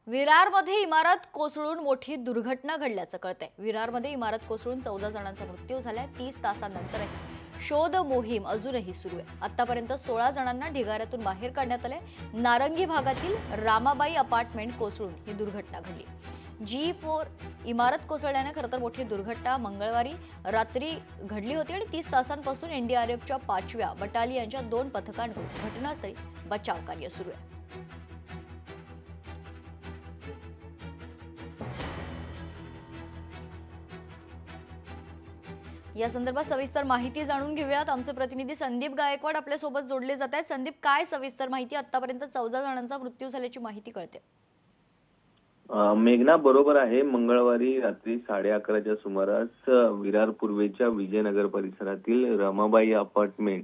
विरारमध्ये इमारत कोसळून मोठी दुर्घटना घडल्याचं कळतंय। विरारमध्ये इमारत कोसळून 14 जणांचा मृत्यू झालाय। 30 तासांनंतर शोध मोहीम अजूनही सुरू आहे। आतापर्यंत 16 जणांना ढिगाऱ्यातून बाहेर काढण्यात आले। नारंगी भागातील रामाबाई अपार्टमेंट कोसळून ही दुर्घटना घडली। G4 इमारत कोसळल्याने खरंतर मोठी दुर्घटना मंगळवारी रात्री घडली होती आणि 30 तासांपासून एनडीआरएफच्या 5व्या बटालियनच्या 2 पथकांकडून घटनास्थळी बचाव कार्य सुरू आहे। या संदर्भात सविस्तर माहिती जाणून घेऊयात। आमचे प्रतिनिधी संदीप गायकवाड आपल्या सोबत जोडले जात आहेत। संदीप, काय सविस्तर माहिती? आतापर्यंत 14 जणांचा मृत्यू झाल्याची माहिती कळते। मेघना, बरोबर आहे। मंगळवारी रात्री 11:30च्या सुमारास विरार पूर्वेच्या विजयनगर परिसरातील रमाबाई अपार्टमेंट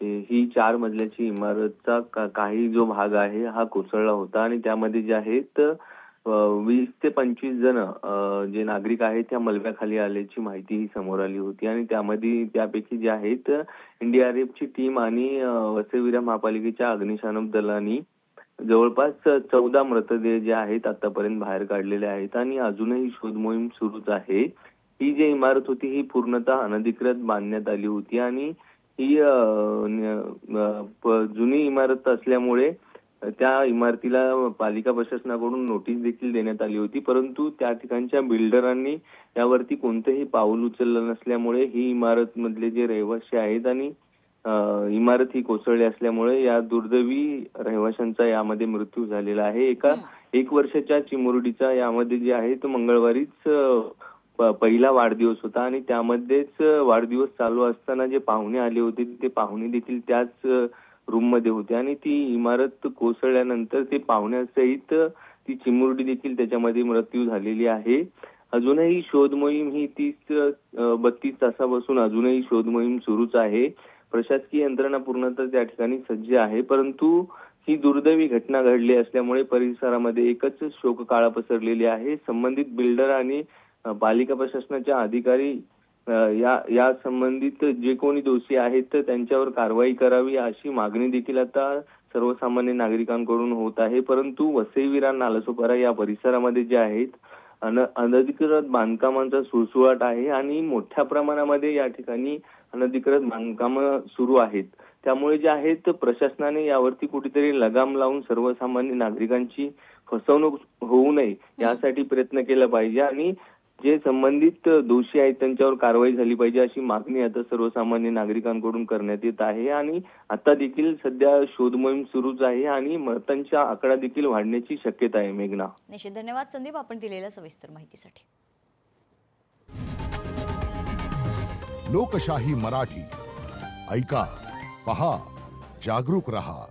ही 4 मजल्याची इमारतचा काही जो भाग आहे हा कोसळला होता आणि त्यामध्ये जे आहेत 20 ते 25 जण जे नागरिक आहेत त्या मलब्याखाली आल्याची माहिती ही समोर आली होती आणि त्यापैकी जे आहेत एनडीआरएफची टीम आणि वसई विरार महापालिकेच्या अग्निशमन दलांनी जवळपास 14 मृतदेह जे आहेत आतापर्यंत बाहेर काढलेले आहेत आणि अजूनही शोध मोहीम सुरूच आहे। ही जी इमारत होती ही पूर्णतः अनधिकृत बांधण्यात आली होती आणि ही जुनी इमारत असल्यामुळे त्या इमारतीला पालिका प्रशासनाकडून नोटीस देखील देण्यात आली होती, परंतु त्या ठिकाणच्या बिल्डरांनी यावरती कोणतेही पाऊल उचललं नसल्यामुळे ही इमारत मधले जे रहिवासी आहेत आणि इमारत ही कोसळली असल्यामुळे या दुर्दैवी रहिवाशांचा यामध्ये मृत्यू झालेला आहे। एका 1 वर्षाच्या चिमुरडीचा यामध्ये जे आहे तो मंगळवारीच पहिला वाढदिवस होता आणि त्यामध्येच वाढदिवस चालू असताना जे पाहुणे आले होते ते पाहुणे देखील त्याच रूम मध्ये होते आणि ती इमारत कोसळल्यानंतर ते पाहुण्यासहित ती चिमुरडी देखील त्याच्यामध्ये मृत्यू झालेली आहे। अजूनही शोध मोहीम ही 32 तासापासून अजूनही शोध मोहीम सुरूच आहे। प्रशासकीय यंत्रणा पूर्णतः त्या ठिकाणी सज्ज आहे, परंतु ही दुर्दैवी घटना घडली असल्यामुळे परिसरामध्ये एकच शोककळा पसरलेली आहे। संबंधित बिल्डर आणि पालिका प्रशासनाच्या अधिकारी या संबंधित जे कोणी दोषी आहेत त्यांच्यावर कारवाई करावी अशी मागणी देखील आता सर्वसामान्य नागरिकांकडून होत आहे। परंतु वसई विरार नालासोपारा या परिसरामध्ये जे आहेत अनधिकृत बांधकामांचा सुळसुळाट आहे आणि मोठ्या प्रमाणामध्ये या ठिकाणी अनधिकृत बांधकामं सुरू आहेत। त्यामुळे जे आहेत प्रशासनाने यावरती कुठेतरी लगाम लावून सर्वसामान्य नागरिकांची फसवणूक होऊ नये यासाठी प्रयत्न केला पाहिजे आणि जे संबंधित दोषी आहेत त्यांच्यावर कारवाई झाली पाहिजे अशी मागणी आता सर्वसामान्य नागरिकांकडून करण्यात येत आहे आणि आता देखील सध्या शोध मोहीम सुरूच आहे आणि मृतांचा आकडा देखील वाढण्याची शक्यता आहे। मेघना, निश्चित धन्यवाद संदीप आपण दिलेल्या सविस्तर माहितीसाठी। लोकशाही मराठी ऐका, पहा, जागरूक रहा।